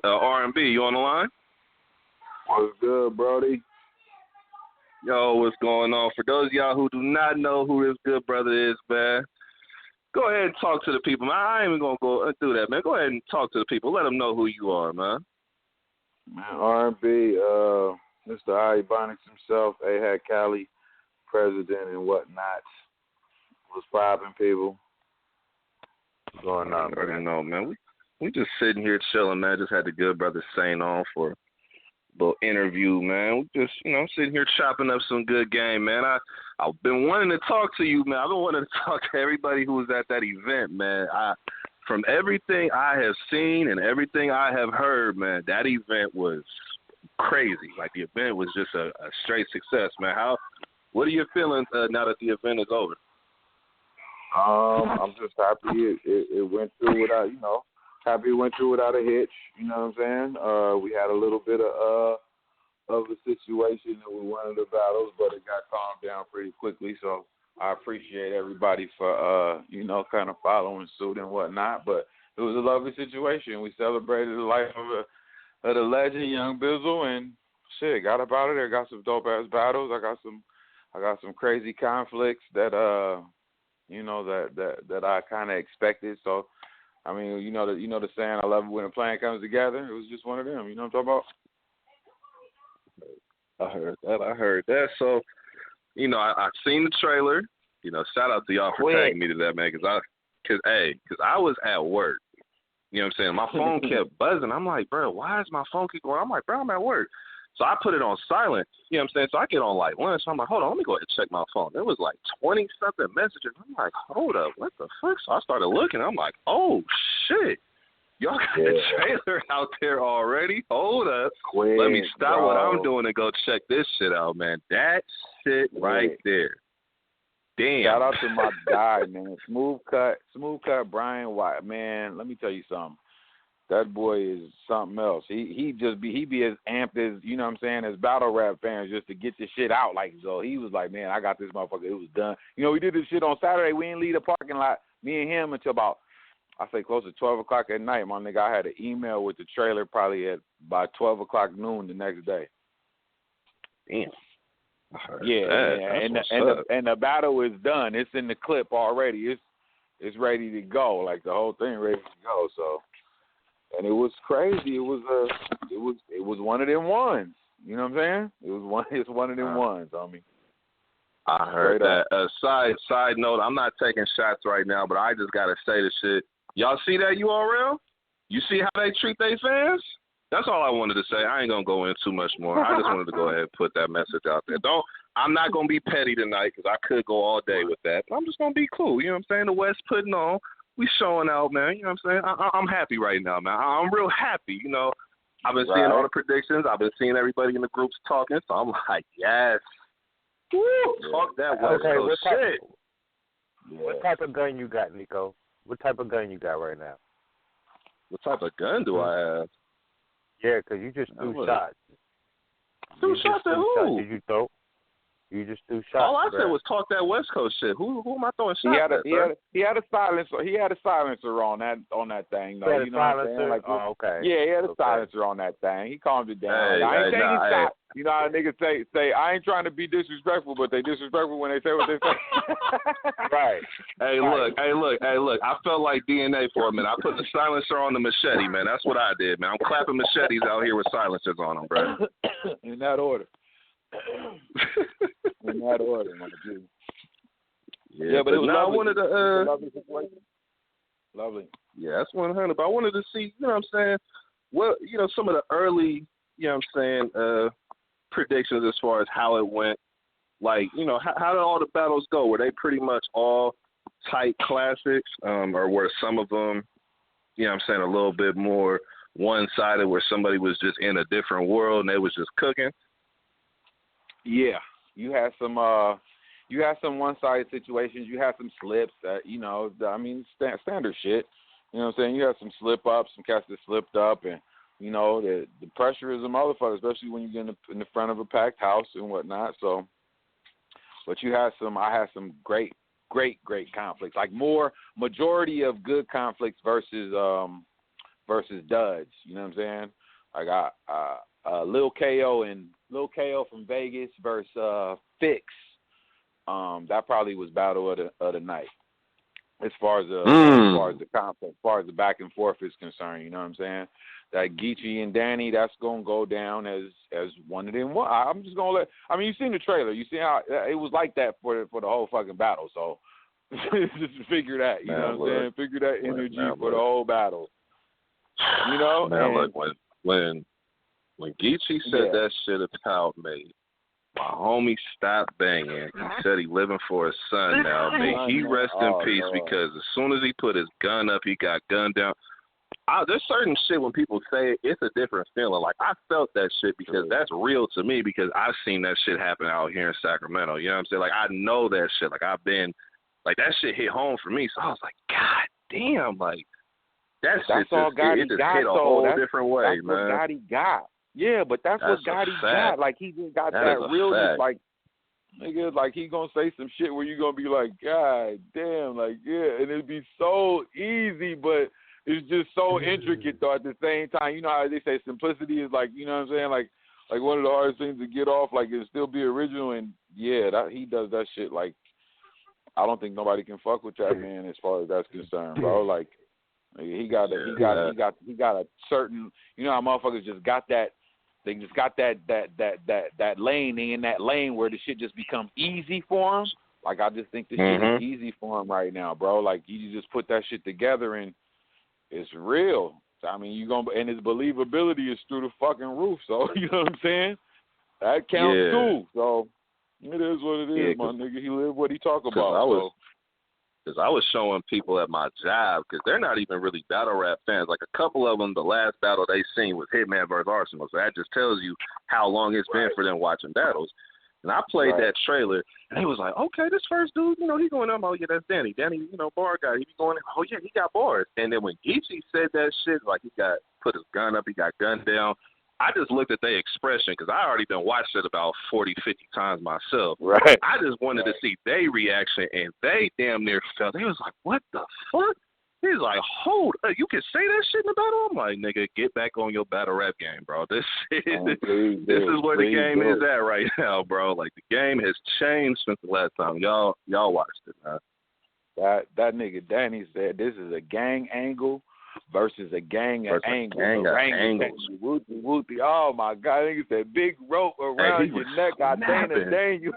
RnB. You on the line? What's good, Brody? Yo, what's going on? For those of y'all who do not know who this good brother is, man, go ahead and talk to the people, man. I ain't even going to go do that, man. Go ahead and talk to the people. Let them know who you are, man. Man, RnB, Mr. Ibonics himself, Ahat Cali, president and whatnot. What's poppin', people? What's going on, I already know, man. We just sitting here chilling, man. Just had the good brother Saint on for a little interview, man. We just, sitting here chopping up some good game, man. I've been wanting to talk to you, man. I've been wanting to talk to everybody who was at that event, man. From everything I have seen and everything I have heard, man, that event was crazy. Like, the event was just a straight success, man. What are your feelings now that the event is over? I'm just happy it went through without, happy it went through without a hitch. You know what I'm saying? We had a little bit of a situation in one of the battles, but it got calmed down pretty quickly. So I appreciate everybody for, kind of following suit and whatnot. But it was a lovely situation. We celebrated the life of the legend, Young Bizill, and shit, got up out of there. Got some dope ass battles. I got some crazy conflicts that that I kind of expected. So, I mean, you know the saying, I love it when a plan comes together. It was just one of them. You know what I'm talking about? I heard that. So, I seen the trailer. Shout out to y'all for tagging me to that, man, because I was at work. You know what I'm saying? My phone kept buzzing. I'm like, bro, why is my phone keep going? I'm like, bro, I'm at work. So I put it on silent. You know what I'm saying? So I get on like lunch. So I'm like, hold on, let me go ahead and check my phone. There was like 20-something messages. I'm like, hold up, what the fuck? So I started looking. I'm like, oh, shit. Y'all got the trailer out there already? Hold up. Let me stop what I'm doing and go check this shit out, man. That shit right there. Damn. Shout out to my guy, man. Smooth cut, Brian White. Man, let me tell you something. That boy is something else. He be as amped as, you know what I'm saying, as battle rap fans just to get this shit out. Like, so he was like, man, I got this motherfucker. It was done. We did this shit on Saturday. We didn't leave the parking lot, me and him, until about, I say close to 12 o'clock at night. My nigga, I had an email with the trailer probably by 12 o'clock noon the next day. Damn. Yeah, and the battle is done. It's in the clip already. It's ready to go. Like, the whole thing ready to go. So, and it was crazy. It was one of them ones. You know what I'm saying? It's one of them ones. I heard that. Side note, I'm not taking shots right now, but I just gotta say this shit. Y'all see that URL? You see how they treat their fans? That's all I wanted to say. I ain't gonna go in too much more. I just wanted to go ahead and put that message out there. I'm not gonna be petty tonight because I could go all day with that. I'm just gonna be cool. You know what I'm saying? The West putting on. We showing out, man. You know what I'm saying? I'm happy right now, man. I'm real happy. I've been seeing all the predictions. I've been seeing everybody in the groups talking. So I'm like, yes. Woo! Talk that West Coast shit. What type of gun you got, Nico? What type of gun you got right now? What type of gun do I have? Yeah, because you just threw shots. Threw shots at who? Did you throw? You just threw shots. All I said was talk that West Coast shit. Who am I throwing shots at? He had a silencer. He had a silencer on that thing. Though. You know what I'm saying? Like, okay. Yeah, he had a silencer on that thing. He calmed it down. I ain't taking shots. You know how niggas say, I ain't trying to be disrespectful, but they disrespectful when they say what they say. Right. Hey, look. I felt like DNA for a minute. I put the silencer on the machete, man. That's what I did, man. I'm clapping machetes out here with silencers on them, bro. In that order. In that order, my dude. Yeah, but it was now lovely. I wanted to, lovely situation. Lovely. Yeah, that's 100. But I wanted to see, you know what I'm saying, what, some of the early, you know what I'm saying, predictions as far as how it went. Like, how did all the battles go? Were they pretty much all tight classics, or were some of them, you know what I'm saying, a little bit more one-sided where somebody was just in a different world and they was just cooking? Yeah, you had some one-sided situations. You had some slips that, standard shit. You know what I'm saying? You had some slip-ups, some cats that slipped up, and, the pressure is a motherfucker, especially when you get in the front of a packed house and whatnot. So, but I had some great conflicts, like majority of good conflicts versus versus duds. You know what I'm saying? I got Lil KO from Vegas versus Fix. That probably was battle of the night. As far as the concept, as far as the back and forth is concerned, you know what I'm saying? That Geechee and Danny, that's gonna go down as one of them. I'm just gonna you seen the trailer, you see how it was like that for the whole fucking battle. So just figure that, you know what I'm saying? Figure that energy for the whole battle. You know? Man, look, when Geechee said that shit about me, my homie stopped banging. He said he living for his son now. May he rest in peace, because as soon as he put his gun up, he got gunned down. There's certain shit when people say it, it's a different feeling. Like, I felt that shit because that's real to me, because I've seen that shit happen out here in Sacramento. You know what I'm saying? Like, I know that shit. Like, I've been, like, that shit hit home for me. So I was like, God damn, like, that's all Gotti got. Hit a whole different way, man. That's what Gotti got. Yeah, but that's what Gotti got. Like, he just got that realness. Like, nigga, like, he gonna say some shit where you gonna be like, God damn, like, yeah, and it'd be so easy, but it's just so intricate though at the same time. You know how they say simplicity is like, you know what I'm saying? Like one of the hardest things to get off, like, it still be original. And yeah, he does that shit. Like, I don't think nobody can fuck with that man as far as that's concerned, bro. Like, he got a certain, you know how motherfuckers just got that. They just got that lane. They in that lane where the shit just become easy for them. Like, I just think the shit is easy for him right now, bro. Like, you just put that shit together and it's real. I mean, and his believability is through the fucking roof. So, you know what I'm saying? That counts too. So, it is what it is, my nigga. He live what he talk about. Because I was showing people at my job, because they're not even really battle rap fans. Like, a couple of them, the last battle they seen was Hitman versus Arsenal. So that just tells you how long it's been for them watching battles. And I played that trailer, and they was like, okay, this first dude, you know, he going up. Oh, yeah, that's Danny. Danny, you know, bar guy. He be going, oh, yeah, he got bars. And then when Geechee said that shit, like, he got put his gun up, he got gunned down, I just looked at their expression, because I already been watched it about 40, 50 times myself. Right. I just wanted to see their reaction, and they damn near fell. They was like, what the fuck? He's like, hold up, you can say that shit in the battle? I'm like, nigga, get back on your battle rap game, bro. This is where the game is at right now, bro. Like, the game has changed since the last time y'all watched it, man. That nigga Danny said this is a gang angle versus a gang of angles. Whoopty. Oh, my God. I think it's that big rope around your neck. I dang you.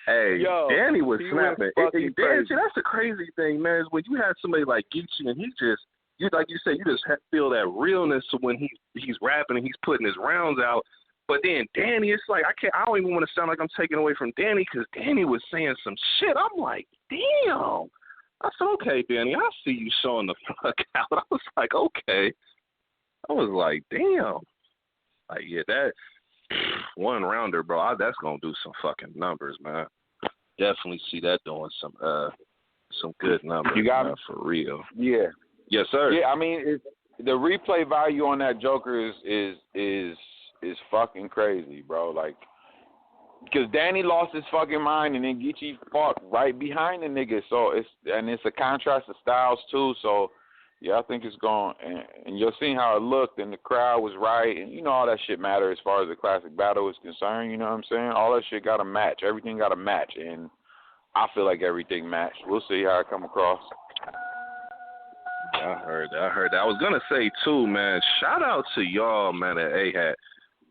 Hey, yo, Danny was snapping. Danny, that's the crazy thing, man, is when you have somebody like Geechee and he just, like you said, you just feel that realness when he's rapping and he's putting his rounds out. But then Danny, it's like, I don't even want to sound like I'm taking away from Danny, because Danny was saying some shit. I'm like, damn. I said, okay, Danny, I see you showing the fuck out. I was like, okay. I was like, damn. Like, yeah, that one rounder, bro, that's going to do some fucking numbers, man. Definitely see that doing some good numbers, you got man, for real. Yeah. Yes, sir. Yeah, I mean, the replay value on that Joker is fucking crazy, bro. Like, because Danny lost his fucking mind, and then Geechee fought right behind the nigga. So it's a contrast of styles too. So yeah, I think it's going, and you'll see how it looked, and the crowd was right, and you know all that shit matter as far as the classic battle is concerned. You know what I'm saying? All that shit got to match. Everything got to match, and I feel like everything matched. We'll see how it come across. I heard that. I was gonna say too, man. Shout out to y'all, man, at Ahat.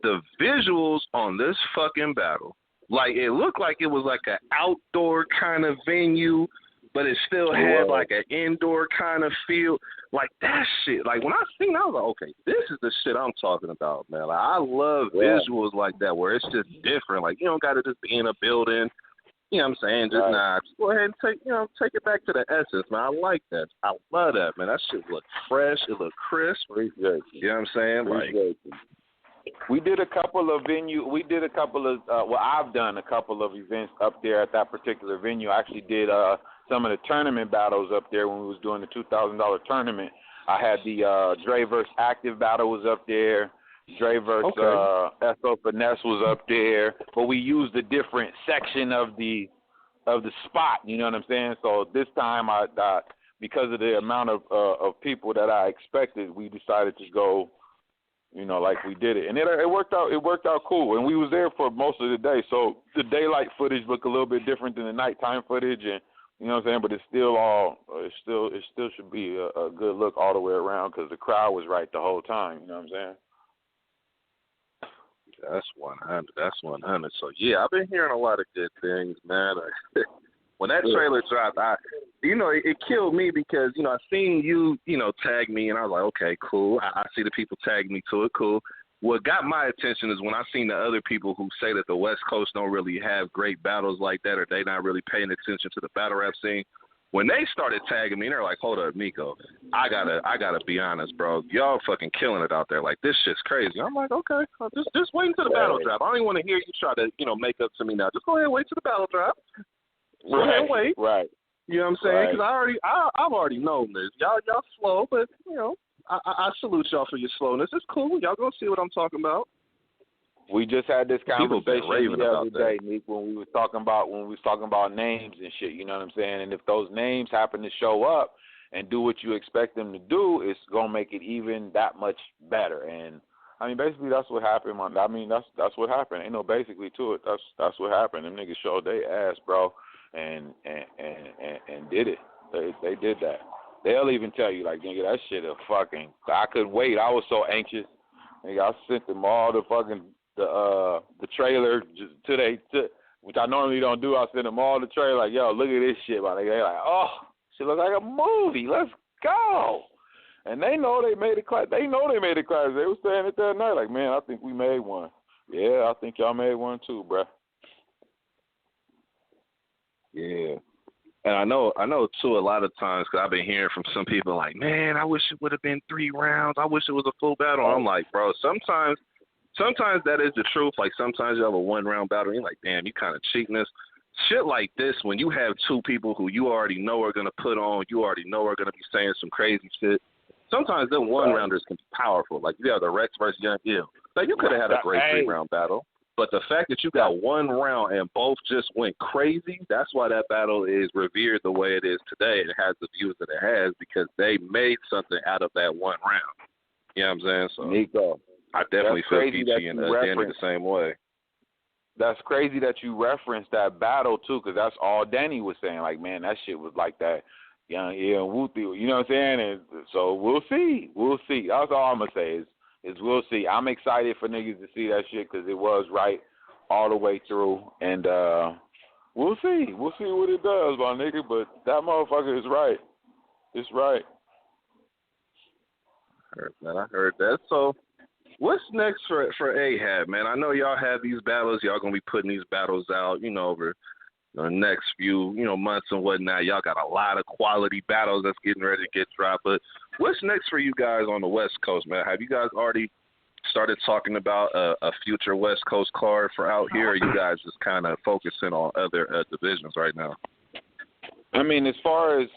The visuals on this fucking battle, like, it looked like it was like an outdoor kind of venue, but it still had like an indoor kind of feel. Like, that shit, like, when I seen it, I was like, okay, this is the shit I'm talking about, man. Like, I love visuals like that where it's just different. Like, you don't got to just be in a building. You know what I'm saying? Just go ahead and take it back to the essence, man. I like that. I love that, man. That shit look fresh. It look crisp. You know what I'm saying? Like, we did a couple of I've done a couple of events up there at that particular venue. I actually did some of the tournament battles up there when we was doing the $2,000 tournament. I had the Dre versus Active battle was up there. Dre versus S.O. Finesse was up there. But we used a different section of the spot, you know what I'm saying? So this time because of the amount of people that I expected, we decided to go, you know, like we did it, and it worked out. It worked out cool, and we was there for most of the day. So the daylight footage looked a little bit different than the nighttime footage, and you know what I'm saying. But it's still it still should be a good look all the way around because the crowd was right the whole time. You know what I'm saying? That's 100. That's 100. So yeah, I've been hearing a lot of good things, man. When that trailer dropped, it killed me because, I seen you, tag me, and I was like, okay, cool. I see the people tag me to it, cool. What got my attention is when I seen the other people who say that the West Coast don't really have great battles like that, or they not really paying attention to the battle rap scene. When they started tagging me, they're like, hold up, Nico, I gotta be honest, bro. Y'all fucking killing it out there. Like, this shit's crazy. I'm like, okay, just wait until the battle drop. I don't even want to hear you try to, make up to me now. Just go ahead and wait till the battle drop. Go ahead and wait. Right. You know what I'm saying? Because I've already known this. Y'all slow, but, I salute y'all for your slowness. It's cool. Y'all gonna see what I'm talking about. We just had this conversation the other day, Nick, when we was talking about names and shit. You know what I'm saying? And if those names happen to show up and do what you expect them to do, it's gonna make it even that much better. And I mean, basically, that's what happened. That's what happened. Ain't no basically to it. That's what happened. Them niggas showed their ass, bro, and did it. They did that. They'll even tell you, like, nigga, that shit I couldn't wait. I was so anxious. Nigga, I sent them all the fucking the trailer which I normally don't do. I send them all the trailer, like, yo, look at this shit, my nigga. They like, oh, shit looks like a movie. Let's go. And they know they made it class. They made it class. They were saying it that night, like, man, I think we made one. Yeah, I think y'all made one too, bruh. Yeah. And I know too, a lot of times, because I've been hearing from some people like, man, I wish it would have been 3 rounds. I wish it was a full battle. I'm like, bro, sometimes that is the truth. Like, sometimes you have a 1-round battle, and you're like, damn, you kind of cheating this. Shit like this, when you have 2 people who you already know are going to put on, you already know are going to be saying some crazy shit, sometimes them 1-rounders can be powerful. Like, you have the Rex versus Young Ill. Like, you could have had a great 3-round battle. But the fact that you got 1 round and both just went crazy, that's why that battle is revered the way it is today. It has the views that it has because they made something out of that 1 round. You know what I'm saying? So, Nico, I definitely feel Geechee and Danny the same way. That's crazy that you referenced that battle, too, because that's all Danny was saying. Like, man, that shit was like that. Young Ill and Wooty, you know what I'm saying? And so we'll see. We'll see. That's all I'm going to say is we'll see. I'm excited for niggas to see that shit because it was right all the way through. And we'll see. We'll see what it does, my nigga. But that motherfucker is right. It's right. I heard that. So what's next for Ahab, man? I know y'all have these battles. Y'all going to be putting these battles out, over the next few, months and whatnot. Y'all got a lot of quality battles that's getting ready to get dropped. But what's next for you guys on the West Coast, man? Have you guys already started talking about a future West Coast card for out here, or are you guys just kind of focusing on other divisions right now? I mean, as far as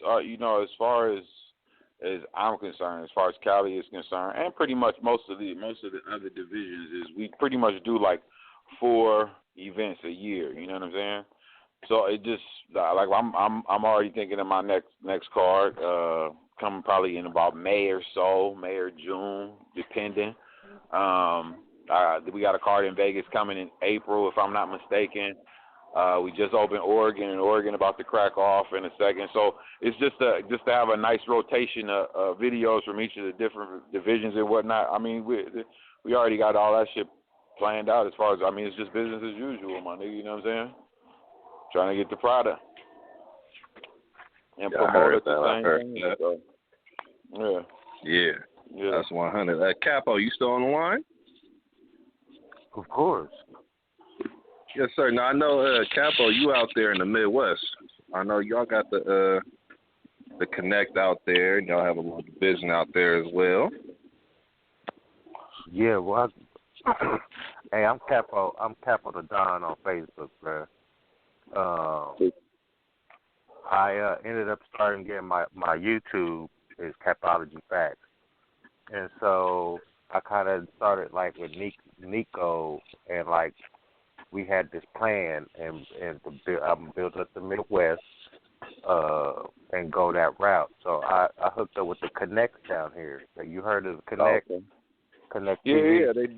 as I'm concerned, as far as Cali is concerned, and pretty much most of the other divisions, is we pretty much do like 4 events a year. You know what I'm saying? So it just like I'm already thinking of my next card coming probably in about May or June, depending. We got a card in Vegas coming in April, if I'm not mistaken. We just opened Oregon, and Oregon about to crack off in a second. So it's just to have a nice rotation of videos from each of the different divisions and whatnot. I mean, we already got all that shit planned out as far as, I mean, it's just business as usual, my nigga, you know what I'm saying? Trying to get the product and promote it the same thing. So, yeah. That's 100. Capo, you still on the line? Of course. Yes, sir. Now, I know, Capo, you out there in the Midwest. I know y'all got the Connect out there, and y'all have a little division out there as well. Yeah, well, hey, I'm Capo the Don on Facebook, bro. I ended up starting getting my YouTube is Capology Facts, and so I kind of started like with Nico, and like we had this plan, and I'm built up the Midwest, and go that route. So I hooked up with the Connect down here. Have you heard of the Connect? Okay. Connect Yeah, TV? yeah, they've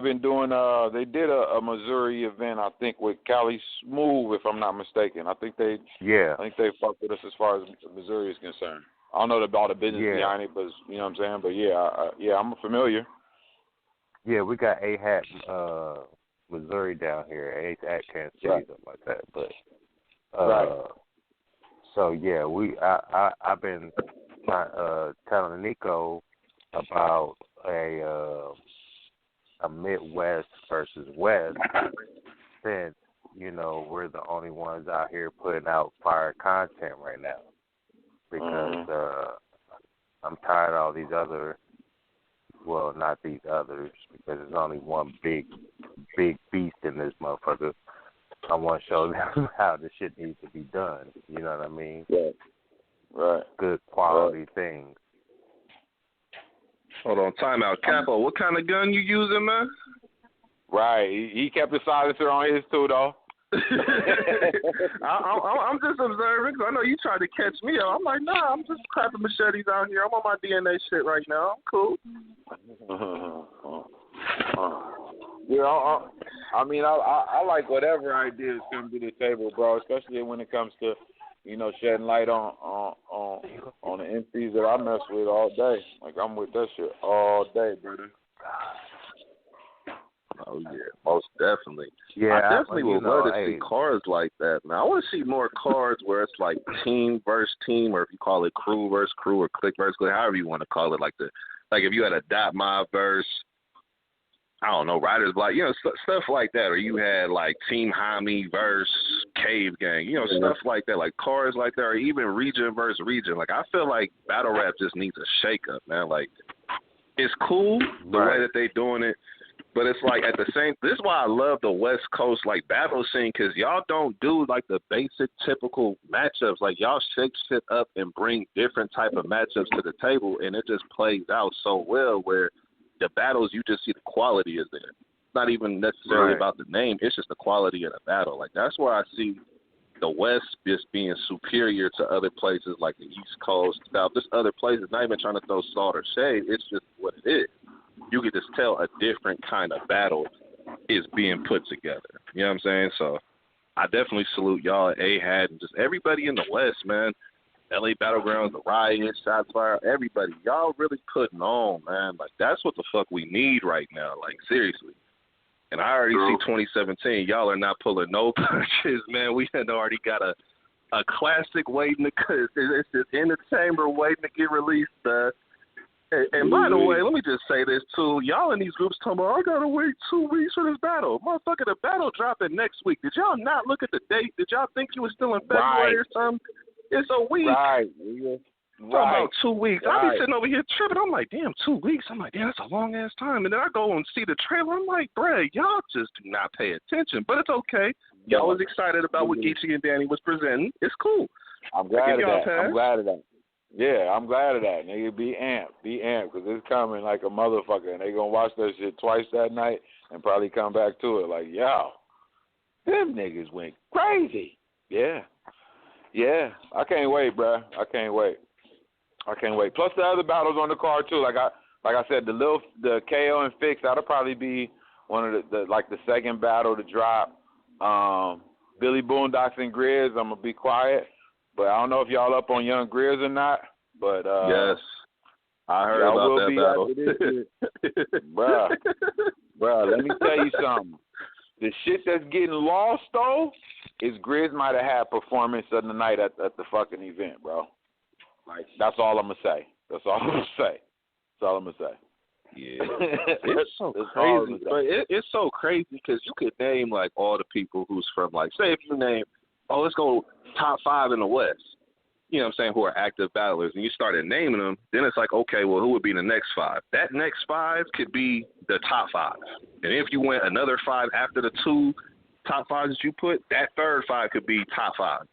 been doing they did a Missouri event, I think, with Cali Smooth, if I'm not mistaken. I think they fucked with us as far as Missouri is concerned. I don't know about the business behind it, but you know what I'm saying. But yeah, I'm familiar. Yeah, we got Ahat, Missouri down here, Ahat Kansas City, something like that. But so yeah, I've been telling Nico about a Midwest versus West, since we're the only ones out here putting out fire content right now, because I'm tired of all these other, well, not these others, because there's only one big beast in this motherfucker. I want to show them how this shit needs to be done. You know what I mean? Right. Good quality things. Hold on, timeout. Capo, what kind of gun you using, man? Right. He kept the silencer on his too, though. I'm just observing, because I know you tried to catch me up. I'm like, nah, I'm just crapping machetes out here. I'm on my DNA shit right now. I'm cool. Yeah, I mean, I like whatever ideas come to the table, bro, especially when it comes to, shedding light on the MCs that I mess with all day. Like, I'm with that shit all day, brother. Oh, yeah, most definitely. Yeah, I definitely would love to see cars like that, man. I want to see more cars where it's like team versus team, or if you call it crew versus crew or clique versus clique, however you want to call it. Like if you had a Dot Mob versus, I don't know, Riders Block, stuff like that. Or you had like Team Hami versus Cave Gang, stuff like that. Like cars like that, or even region versus region. Like I feel like battle rap just needs a shake up, man. Like it's cool the way that they doing it. But it's like at the same, this is why I love the West Coast like battle scene, because y'all don't do like the basic typical matchups. Like y'all shake shit up and bring different type of matchups to the table, and it just plays out so well where the battles, you just see the quality is there. It's not even necessarily about the name, it's just the quality of the battle. Like that's where I see the West just being superior to other places like the East Coast, South, just other places, not even trying to throw salt or shade, it's just what it is. You can just tell a different kind of battle is being put together. You know what I'm saying? So I definitely salute y'all, Ahat, and just everybody in the West, man. LA Battlegrounds, the Riot, Shots Fire, everybody. Y'all really putting on, man. Like, that's what the fuck we need right now. Like, seriously. And I already see 2017. Y'all are not pulling no punches, man. We had already got a classic waiting to, it's just in the chamber waiting to get released, And by the way, let me just say this too. Y'all in these groups talking about, I gotta wait 2 weeks for this battle. Motherfucker, the battle dropping next week. Did y'all not look at the date? Did y'all think you was still in February or something? It's a week. Talking about 2 weeks. I be sitting over here tripping. I'm like, damn, 2 weeks. I'm like, damn, that's a long ass time. And then I go and see the trailer. I'm like, bruh, y'all just do not pay attention. But it's okay. Y'all was excited about what Geechee and Danny was presenting. It's cool. I'm glad of that. Yeah, I'm glad of that. Nigga, be amped, because it's coming like a motherfucker, and they gonna watch that shit twice that night and probably come back to it like, yo, them niggas went crazy. Yeah, I can't wait, bruh. I can't wait. Plus the other battles on the card too. Like I said, the KO and Fix, that'll probably be one of the second battle to drop. Billy Boondocks and Grizz, I'm gonna be quiet. But I don't know if y'all up on Young Grizz or not. But yes, I heard about that battle. Bruh, let me tell you something. The shit that's getting lost though is Grizz might have had performance of the night at the fucking event, bro. Like that's all I'm gonna say. Yeah, it's so crazy. But it's so crazy because you could name like all the people who's from like, say if you name, let's go top 5 in the West, you know what I'm saying, who are active battlers, and you started naming them, then it's like, okay, well, who would be the next 5? That next 5 could be the top 5. And if you went another 5 after the 2 top 5s that you put, that third 5 could be top 5.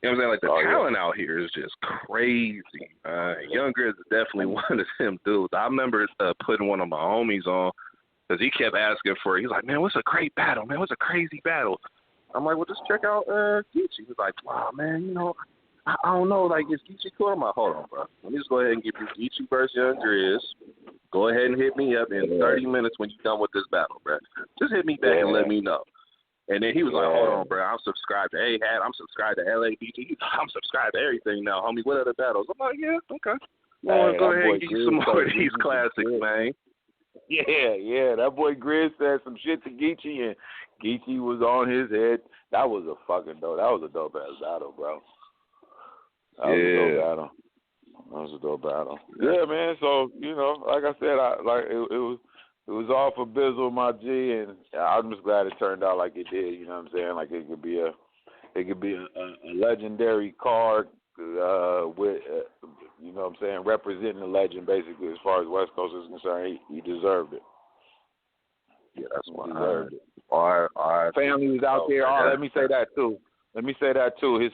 You know what I'm saying? Like, the talent out here is just crazy. Young Grizz is definitely one of them dudes. I remember putting one of my homies on because he kept asking for it. He's like, man, what's a great battle, man? What's a crazy battle? I'm like, well, just check out Geechee. He's like, wow, man, I don't know, like, is Geechee cool? I'm like, hold on, bro. Let me just go ahead and give you Geechee versus Young Grizz. Go ahead and hit me up in 30 minutes when you're done with this battle, bro. Just hit me back and let me know. And then he was like, hold on, bro. I'm subscribed to Ahat. I'm subscribed to LABG. I'm subscribed to everything now, homie. What other battles? I'm like, yeah, okay. Well, go ahead and give you some more of these classics, man. Yeah. That boy Grizz said some shit to Geechee, and Geechee was on his head. That was a fucking dope. That was a dope ass battle, bro. That was a dope battle. Yeah, man. So like I said, it was all for Bizill, my G, and I'm just glad it turned out like it did. You know what I'm saying? Like it could be a legendary card with you know what I'm saying, representing the legend basically as far as West Coast is concerned. He deserved it. Yeah, that's why he deserved it. Our family was out there. Let me say that too. His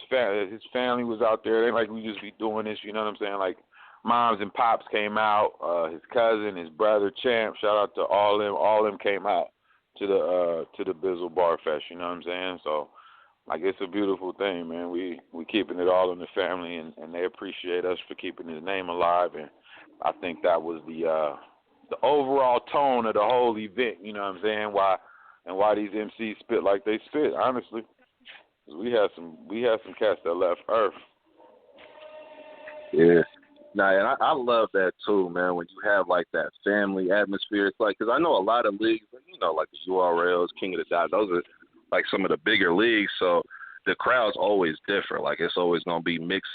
family was out there. It ain't like we just be doing this. You know what I'm saying? Like moms and pops came out. His cousin, his brother, Champ. Shout out to all them. All them came out to the Bizill Barfest. You know what I'm saying? So like it's a beautiful thing, man. We keeping it all in the family, and they appreciate us for keeping his name alive. And I think that was the overall tone of the whole event. You know what I'm saying? Why these MCs spit like they spit, honestly. We had some cats that left Earth. Yeah. Nah, and I love that too, man. When you have like that family atmosphere, it's like, because I know a lot of leagues, like the URLs, King of the Dot, those are like some of the bigger leagues. So the crowd's always different. Like it's always gonna be mixed,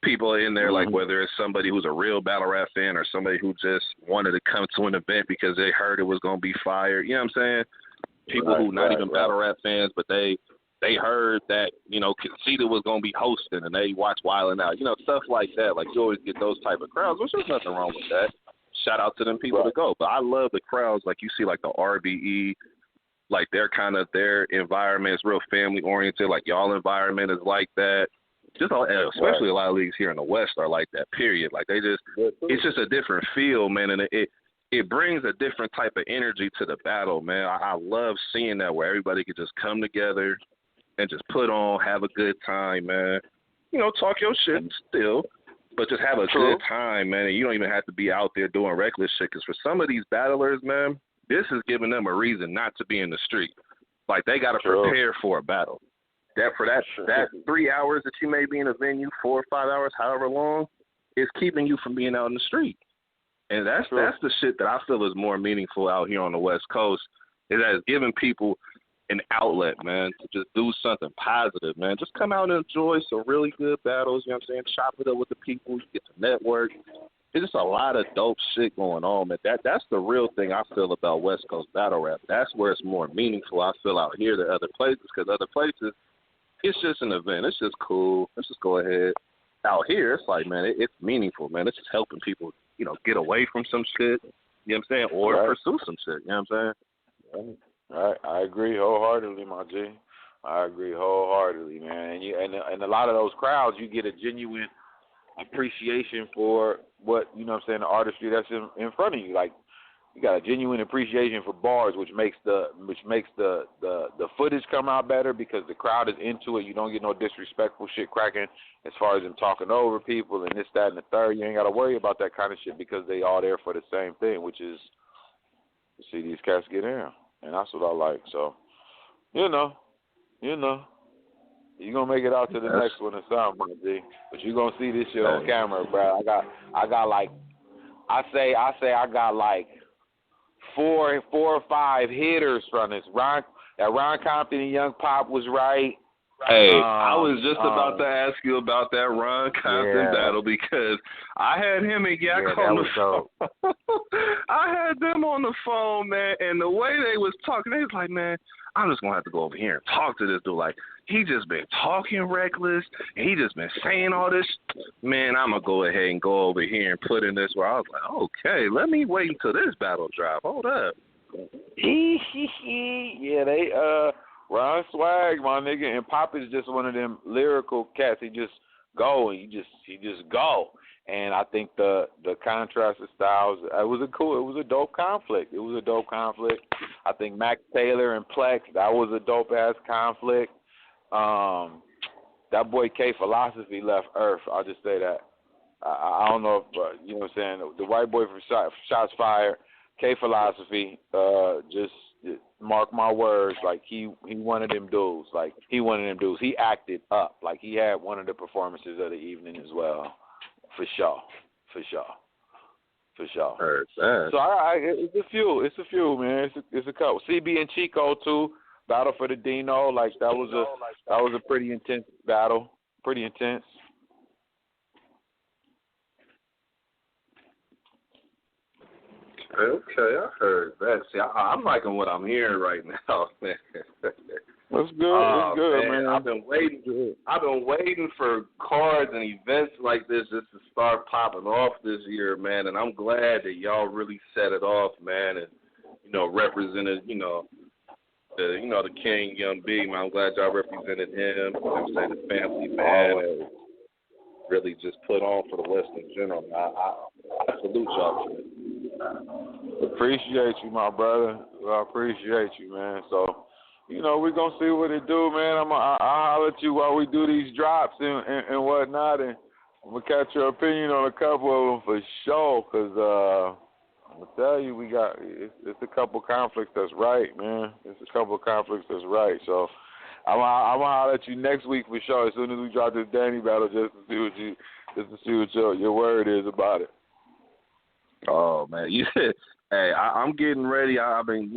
people in there, like whether it's somebody who's a real battle rap fan or somebody who just wanted to come to an event because they heard it was gonna be fire. You know what I'm saying? People who not even battle rap fans, but they heard that, Conceited was going to be hosting and they watched Wildin' Out. Stuff like that. Like, you always get those type of crowds, which there's nothing wrong with that. Shout out to them people to go. But I love the crowds. Like, you see, like, the RBE, like, their environment is real family-oriented. Like, y'all environment is like that. Especially a lot of leagues here in the West are like that, period. Like, it's just a different feel, man, and it brings a different type of energy to the battle, man. I love seeing that where everybody can just come together and just put on, have a good time, man. Talk your shit still, but just have a good time, man. And you don't even have to be out there doing reckless shit. Because for some of these battlers, man, this is giving them a reason not to be in the street. Like, they got to prepare for a battle. That 3 hours that you may be in a venue, 4 or 5 hours, however long, is keeping you from being out in the street. And that's the shit that I feel is more meaningful out here on the West Coast, is that it's giving people an outlet, man, to just do something positive, man. Just come out and enjoy some really good battles, you know what I'm saying? Chop it up with the people, you get to network. There's just a lot of dope shit going on, man. That's the real thing I feel about West Coast battle rap. That's where it's more meaningful, I feel, out here than other places, because other places, it's just an event. It's just cool. Let's just go ahead. Out here, it's like, man, it's meaningful, man. It's just helping people, get away from some shit, you know what I'm saying, or pursue some shit, you know what I'm saying? Right. I agree wholeheartedly, my G. I agree wholeheartedly, man. And a lot of those crowds, you get a genuine appreciation for what, the artistry that's in front of you. Like, you got a genuine appreciation for bars, which makes the footage come out better because the crowd is into it. You don't get no disrespectful shit cracking as far as them talking over people and this, that, and the third. You ain't got to worry about that kind of shit because they all there for the same thing, which is to see these cats get in. And that's what I like. So, you're going to make it out to the next one or something, my G. But you're going to see this shit on camera, bro. I got like, I say I got like four or five hitters from this. Ron Compton and Young Pop was right. Hey, I was just about to ask you about that Ron Compton battle because I had him and Yak on the phone. I had them on the phone, man, and the way they was talking, they was like, man, I'm just going to have to go over here and talk to this dude. Like, he just been talking reckless, and he just been saying all this. Man, I'm going to go ahead and go over here and put in this where I was like, okay, let me wait until this battle drop. Hold up. Yeah, they, Ron Swag, my nigga, and Pop is just one of them lyrical cats. He just go and he just go. And I think the contrast of styles, it was a dope conflict. I think Max Taylor and Plex, that was a dope ass conflict. that boy K Philosophy left Earth. I'll just say that. I don't know if you know what I'm saying. The white boy from Shots Fired, K Philosophy, just mark my words, like he one of them dudes. Like he one of them dudes. He acted up. Like he had one of the performances of the evening as well. For sure. Heard that. So it's a few, man. It's a couple. CB and Chico too. Battle for the Dino. Like that was a pretty intense battle. Pretty intense. Okay, I heard that. See, I'm liking what I'm hearing right now, man. That's good. It's good, man. I've been waiting for cards and events like this just to start popping off this year, man. And I'm glad that y'all really set it off, man. And represented, the King, Young B, man. I'm glad y'all represented him. I'm saying the family, man. And really just put on for the West in general. I salute y'all for it. Appreciate you, my brother. I appreciate you, man. So, we're going to see what it do, man. I'll holler at you while we do these drops and whatnot, and I'm going to catch your opinion on a couple of them for sure, because I'm going to tell you, it's a couple conflicts that's right, man. It's a couple conflicts that's right. So, I'm going to holler at you next week for sure, as soon as we drop this Danny battle, just to see what your word is about it. Oh, man. Hey, I'm getting ready. I've been,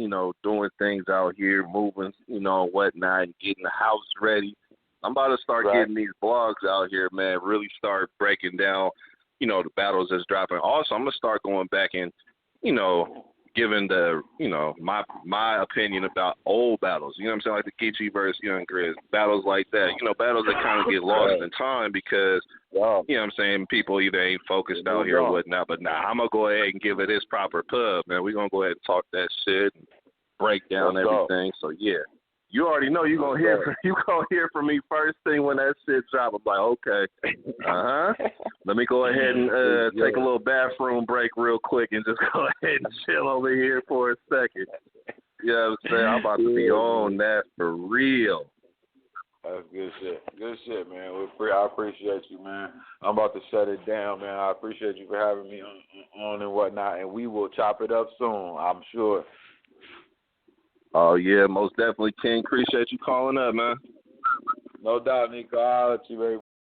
doing things out here, moving, whatnot, and getting the house ready. I'm about to start getting these blogs out here, man, really start breaking down, the battles that's dropping. Also, I'm going to start going back and, giving the, my opinion about old battles. You know what I'm saying? Like the Geechee versus Young Grizz, battles like that. Battles that kind of get lost in time because, you know what I'm saying, people either ain't focused out here or whatnot. But I'm going to go ahead and give it its proper pub, man. We're going to go ahead and talk that shit and break down everything. So, yeah. You already know you're gonna hear from me first thing when that shit drop. I'm like, okay, let me go ahead and take a little bathroom break real quick and just go ahead and chill over here for a second. You know what I'm saying? I'm about to be on that for real. That's good shit. Good shit, man. I appreciate you, man. I'm about to shut it down, man. I appreciate you for having me on and whatnot, and we will chop it up soon, I'm sure. Oh, yeah, most definitely, King. Appreciate you calling up, man. No doubt, Nico. I'll let you, baby.